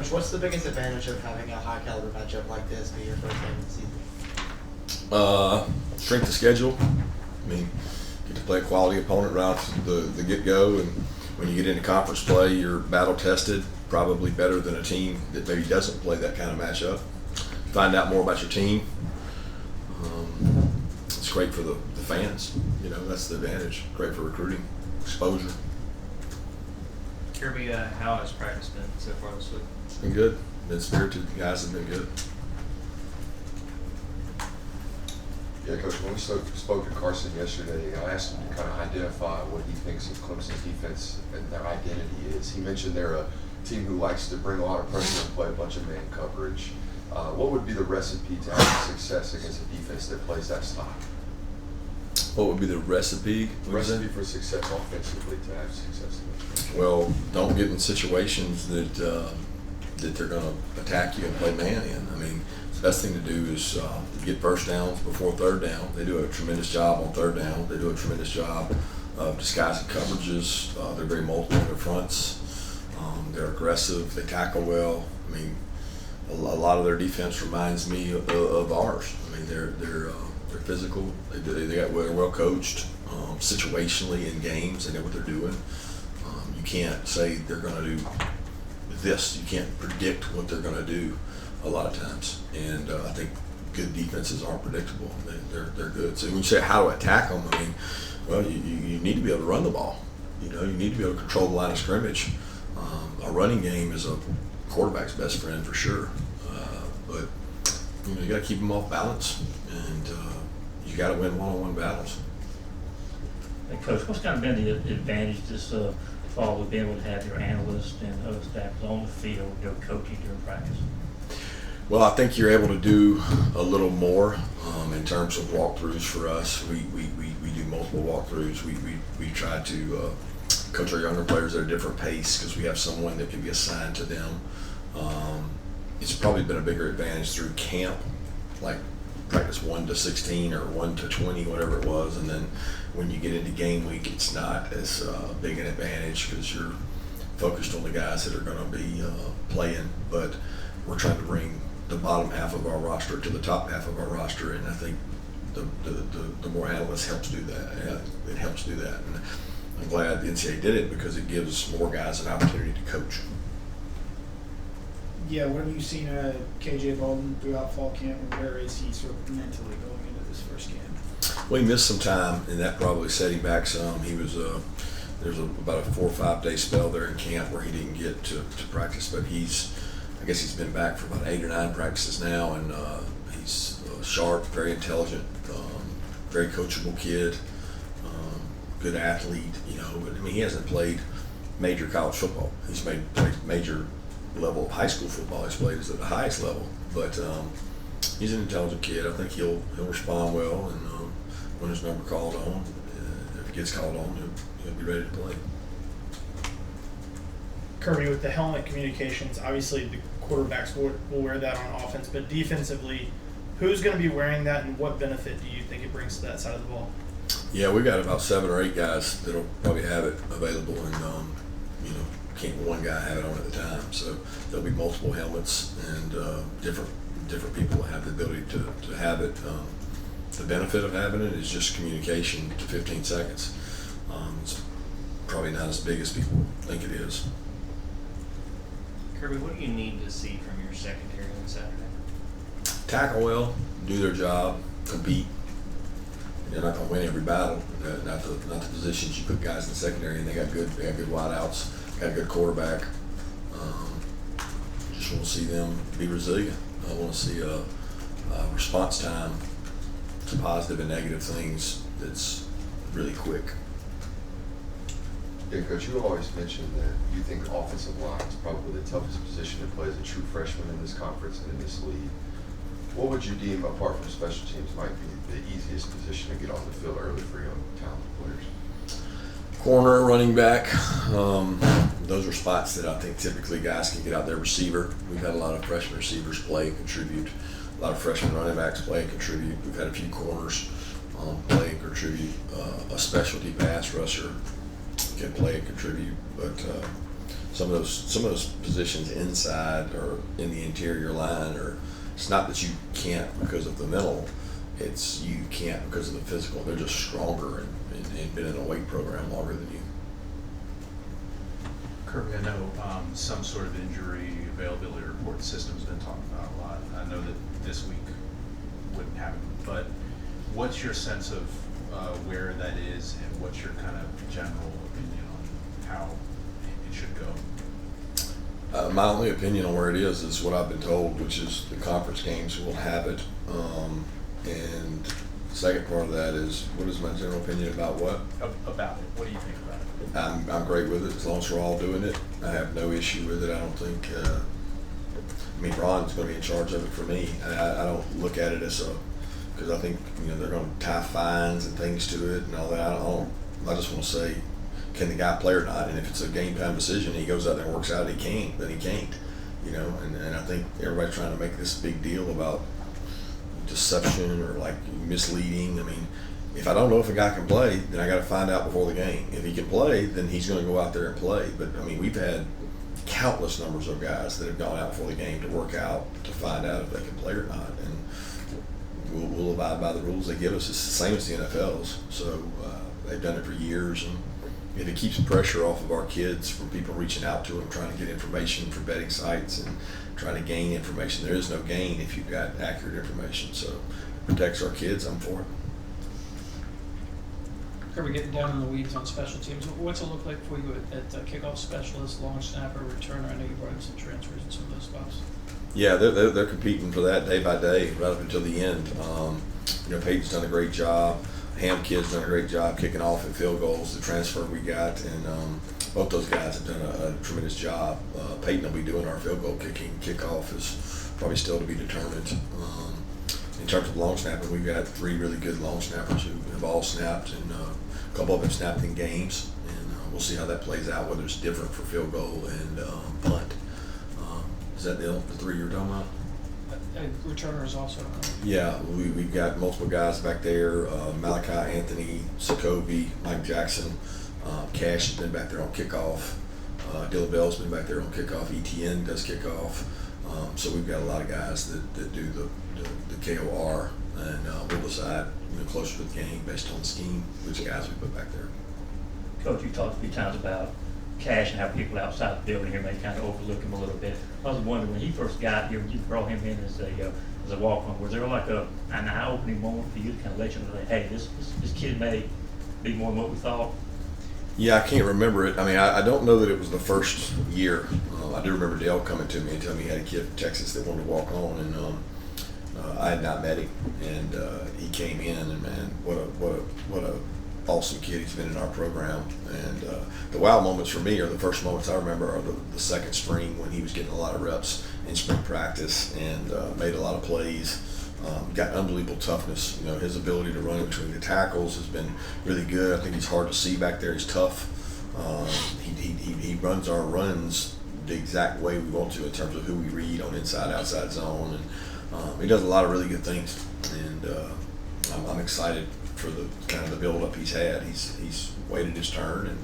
Coach, what's the biggest advantage of having a high caliber matchup like this be your first game of the season? Strength of schedule. I mean, get to play a quality opponent right off the get-go, and when you get into conference play, you're battle tested, probably better than a team that maybe doesn't play that kind of matchup. Find out more about your team. It's great for the fans. You know, that's the advantage. Great for recruiting, exposure. Kirby, how has practice been so far this week? It's been good. Been spirited. The guys have been good. Yeah, Coach, when we spoke to Carson yesterday, I asked him to kind of identify what he thinks of Clemson's defense and their identity is. He mentioned they're a team who likes to bring a lot of pressure and play a bunch of man coverage. What would be the recipe to having success against a defense that plays that style? What would be the recipe? Recipe for success offensively to have success in this game. Well, don't get in situations that they're going to attack you and play man in. I mean, the best thing to do is get first downs before third down. They do a tremendous job on third down. They do a tremendous job of disguising coverages. They're very multiple in their fronts. They're aggressive. They tackle well. I mean, a lot of their defense reminds me of ours. I mean, they're physical. They're well coached situationally in games. They know what they're doing. You can't say they're going to do this. You can't predict what they're going to do a lot of times. And I think good defenses aren't predictable. They're good. So when you say how to attack them, I mean, well, you need to be able to run the ball. You know, you need to be able to control the line of scrimmage. A running game is a quarterback's best friend for sure. But you know, you got to keep them off balance, and you got to win one-on-one battles. Hey, Coach, what's kind of been the advantage this fall of being able to have your analyst and other staff on the field, coaching during practice? Well, I think you're able to do a little more in terms of walkthroughs for us. We do multiple walkthroughs. We try to coach our younger players at a different pace because we have someone that can be assigned to them. It's probably been a bigger advantage through camp, like practice 1 to 16 or 1 to 20, whatever it was, and then when you get into game week, it's not as big an advantage because you're focused on the guys that are going to be playing. But we're trying to bring the bottom half of our roster to the top half of our roster, and I think the more analysts helps do that. Yeah, it helps do that, and I'm glad the NCAA did it because it gives more guys an opportunity to coach. Yeah, what have you seen KJ Bolden throughout fall camp, and where is he sort of mentally going into this first game? Well, he missed some time, and that probably set him back some. He was there's about a 4 or 5 day spell there in camp where he didn't get to practice, but I guess he's been back for about 8 or 9 practices now, and he's sharp, very intelligent, very coachable kid, good athlete. You know, but I mean, he hasn't played major college football. He's played major level of high school football. He's played at the highest level, but he's an intelligent kid. I think he'll respond well, and when his number called on, if it gets called on, he'll be ready to play. Kirby, with the helmet communications, obviously the quarterbacks will wear that on offense, but defensively, who's going to be wearing that, and what benefit do you think it brings to that side of the ball? Yeah, we got about 7 or 8 guys that'll probably have it available, and you know, can't one guy have it on at a time. So there'll be multiple helmets and different people that have the ability to have it. The benefit of having it is just communication to 15 seconds. It's probably not as big as people think it is. Kirby, what do you need to see from your secondary on Saturday? Tackle well, do their job, compete. They're not going to win every battle. Not the positions you put guys in the secondary, and they got good wideouts, got a good quarterback. Just want to see them be resilient. I want to see a response time to positive and negative things that's really quick. Yeah, Coach, you always mentioned that you think offensive line is probably the toughest position to play as a true freshman in this conference and in this league. What would you deem, apart from special teams, might be the easiest position to get on the field early for young, talented players? Corner, running back, those are spots that I think typically guys can get out there. Receiver, we've had a lot of freshman receivers play and contribute. A lot of freshman running backs play and contribute. We've had a few corners play and contribute. A specialty pass rusher can play and contribute. But some of those positions inside or in the interior line are. It's not that you can't because of the mental. It's you can't because of the physical. They're just stronger and been in a weight program longer than you. Kirby, I know some sort of injury availability report system's been talked about a lot. I know that this week wouldn't happen, but what's your sense of where that is, and what's your kind of general opinion on how it should go? My only opinion on where it is what I've been told, which is the conference games will have it. And the second part of that is, what is my general opinion about what? About it. What do you think about it? I'm great with it as long as we're all doing it. I have no issue with it. I don't think. I mean, Ron's going to be in charge of it for me. I don't look at it as because I think they're going to tie fines and things to it and all that. I just want to say, can the guy play or not? And if it's a game time decision, he goes out there and works out. He can't, then he can't. And I think everybody's trying to make this big deal about deception or like misleading. I mean, if I don't know if a guy can play, then I got to find out before the game. If he can play, then he's going to go out there and play. But I mean, we've had countless numbers of guys that have gone out before the game to work out to find out if they can play or not, and we'll abide by the rules they give us. It's the same as the NFL's. So they've done it for years, and if it keeps pressure off of our kids from people reaching out to them, trying to get information from betting sites and trying to gain information, there is no gain if you've got accurate information. So it protects our kids. I'm for it. Kirby, getting down in the weeds on special teams, what's it look like for you at kickoff specialist, long snapper, returner? I know you brought in some transfers in some of those spots. Yeah, they're competing for that day by day, right up until the end. Peyton's done a great job. Ham kid's done a great job kicking off at field goals. The transfer we got, and both those guys have done a tremendous job. Peyton will be doing our field goal kicking. Kickoff is probably still to be determined. In terms of long snapping, we've got 3 really good long snappers who have all snapped, and a couple of them snapped in games. And we'll see how that plays out, whether it's different for field goal and punt. Is that the 3 you're talking about? Returners also. Yeah, we've got multiple guys back there. Malachi, Anthony, Sokobi, Mike Jackson. Cash has been back there on kickoff. Dylan Bell's been back there on kickoff. ETN does kickoff. So we've got a lot of guys that do the KOR, and we'll decide closer to the game based on the scheme which guys we put back there. Coach, you talked a few times about Cash and how people outside the building here may kind of overlook him a little bit. I was wondering, when he first got here, when you brought him in as a walk-on, was there like an eye-opening moment for you to kind of let you know that, hey, this kid may be more than what we thought? Yeah, I can't remember it. I mean, I don't know that it was the first year. I do remember Dale coming to me and telling me he had a kid from Texas that wanted to walk on, and I had not met him, and he came in, and man, what a awesome kid. He's been in our program, and the wow moments for me are the first moments I remember are the second spring when he was getting a lot of reps in spring practice and made a lot of plays. Got unbelievable toughness. His ability to run in between the tackles has been really good. I think he's hard to see back there. He's tough. He runs our runs the exact way we want to in terms of who we read on inside, outside zone, and he does a lot of really good things. And I'm excited for the kind of the build up he's had. He's waited his turn, and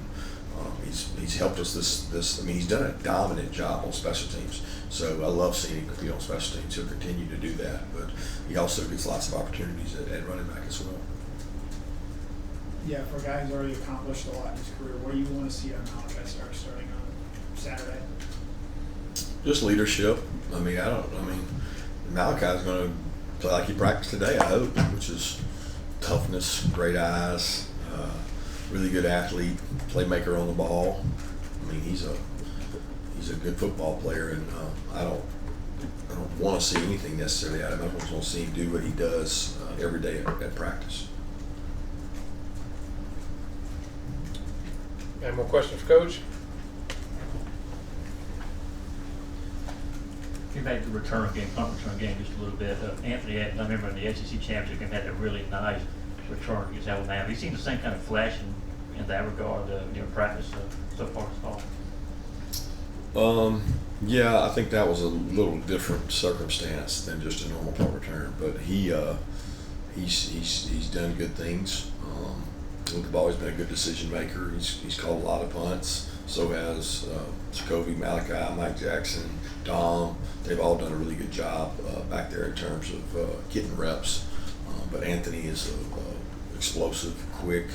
he's helped us this. I mean, he's done a dominant job on special teams. So I love seeing him compete on special teams. He'll continue to do that, but he also gets lots of opportunities at running back as well. Yeah, for a guy who's already accomplished a lot in his career, what do you want to see on Malachi Starks starting on Saturday? Just leadership. I mean, Malachi's going to play like he practiced today, I hope, which is toughness, great eyes, really good athlete, playmaker on the ball. I mean, he's a good football player, and I don't want to see anything necessarily out of him. I just want to see him do what he does every day at practice. Any more questions, Coach? Get back to the return game, punt return game just a little bit. Anthony, I remember in the SEC championship game, had a really nice return against Alabama. He's seen the same kind of flash in that regard during practice so far this fall. Yeah, I think that was a little different circumstance than just a normal punt return, but he's done good things. We've always been a good decision maker. He's called a lot of punts. So has Jacoby, Malachi, Mike Jackson, Dom. They've all done a really good job back there in terms of getting reps. But Anthony is explosive, quick,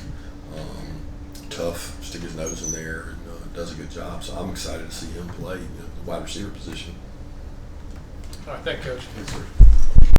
tough, stick his nose in there, and does a good job. So I'm excited to see him play the wide receiver position. All right, thank you, Coach. Yes, sir.